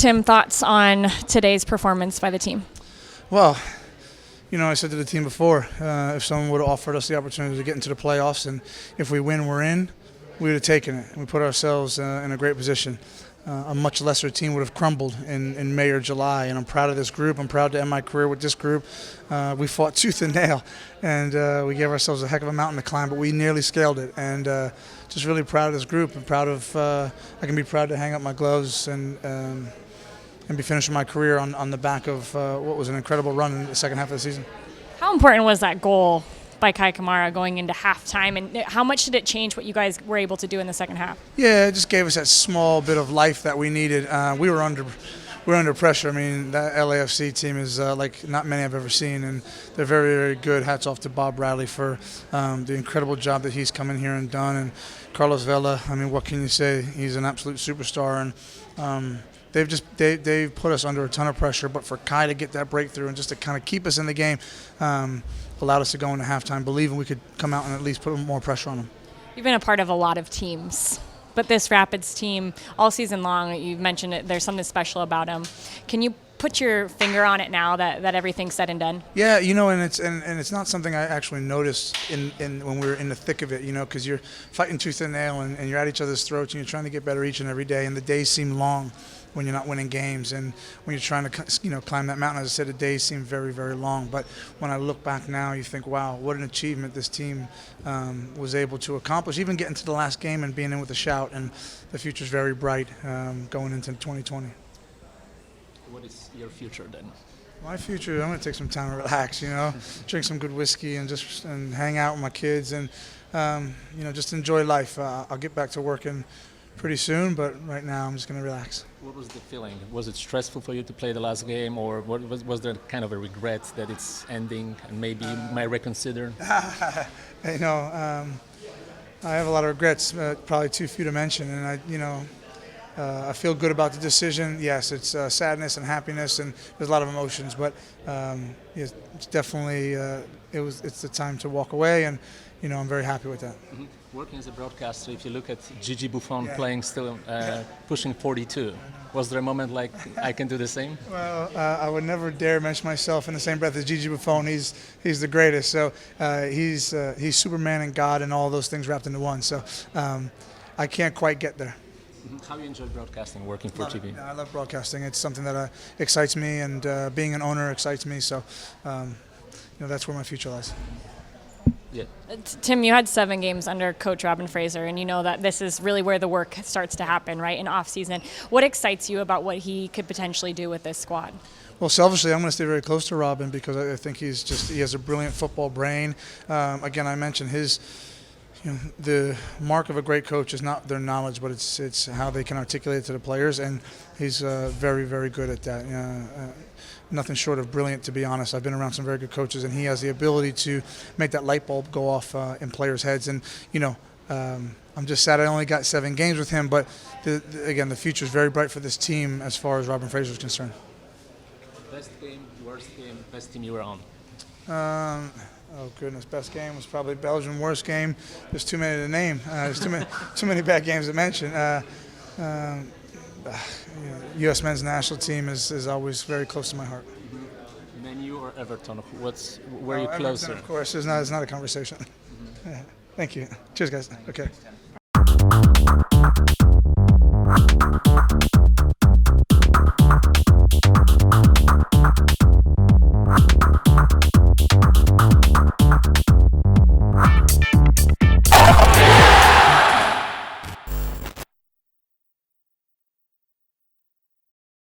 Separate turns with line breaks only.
Tim, thoughts on today's performance by the team?
Well, I said to the team before, if someone would have offered us the opportunity to get into the playoffs, and if we win, we're in, we would have taken it. We put ourselves in a great position. A much lesser team would have crumbled in May or July, and I'm proud of this group. I'm proud to end my career with this group. We fought tooth and nail, and we gave ourselves a heck of a mountain to climb, but we nearly scaled it. And just really proud of this group, and I can be proud to hang up my gloves and be finishing my career on the back of what was an incredible run in the second half of the season.
How important was that goal by Kai Kamara going into halftime, and how much did it change what you guys were able to do in the second half?
Yeah, it just gave us that small bit of life that we needed. We were under pressure. I mean, that LAFC team is like not many I've ever seen, and they're very, very good. Hats off to Bob Bradley for the incredible job that he's come in here and done. And Carlos Vela, I mean, what can you say? He's an absolute superstar, and they've put us under a ton of pressure. But for Kai to get that breakthrough and just to kind of keep us in the game allowed us to go into halftime believing we could come out and at least put more pressure on them.
You've been a part of a lot of teams, but this Rapids team, all season long, you've mentioned it, there's something special about them. Can you put your finger on it now that everything's said and done?
Yeah, and it's not something I actually noticed when we were in the thick of it, because you're fighting tooth and nail and you're at each other's throats and you're trying to get better each and every day, and the days seem long when you're not winning games, and when you're trying to climb that mountain. As I said, the days seem very, very long, but when I look back now, you think, wow, what an achievement this team was able to accomplish, even getting to the last game and being in with a shout, and the future's very bright going into 2020.
What is your future then?
My future, I'm going to take some time to relax, drink some good whiskey and hang out with my kids and, just enjoy life. I'll get back to working pretty soon, but right now I'm just going to relax.
What was the feeling? Was it stressful for you to play the last game, or was there kind of a regret that it's ending and maybe you might reconsider?
I have a lot of regrets, probably too few to mention, and I feel good about the decision. Yes, it's sadness and happiness, and there's a lot of emotions. But it's definitely it's the time to walk away, and I'm very happy with that.
Mm-hmm. Working as a broadcaster, if you look at Gigi Buffon playing still pushing 42, was there a moment like I can do the same?
Well, I would never dare mention myself in the same breath as Gigi Buffon. He's the greatest. So he's Superman and God and all those things wrapped into one. So I can't quite get there.
How do you enjoy broadcasting, working for TV?
I love broadcasting. It's something that excites me, and being an owner excites me. So, that's where my future lies.
Yeah.
Tim, you had 7 games under Coach Robin Fraser, and you know that this is really where the work starts to happen, right, in off-season. What excites you about what he could potentially do with this squad?
Well, selfishly, I'm going to stay very close to Robin because I think he has a brilliant football brain. Again, I mentioned the mark of a great coach is not their knowledge, but it's how they can articulate it to the players, and he's very, very good at that. Nothing short of brilliant, to be honest. I've been around some very good coaches, and he has the ability to make that light bulb go off in players' heads. And I'm just sad I only got 7 games with him, but again, the future is very bright for this team as far as Robin Fraser is concerned.
Best game, worst game, best team you were on?
Oh goodness, best game was probably Belgium. Worst game, there's too many to name. There's too many bad games to mention. U.S. men's national team is always very close to my heart.
Mm-hmm. Man U or Everton? Where are you closer?
Everton, of course. It's not a conversation. Mm-hmm. Thank you. Cheers, guys. Okay.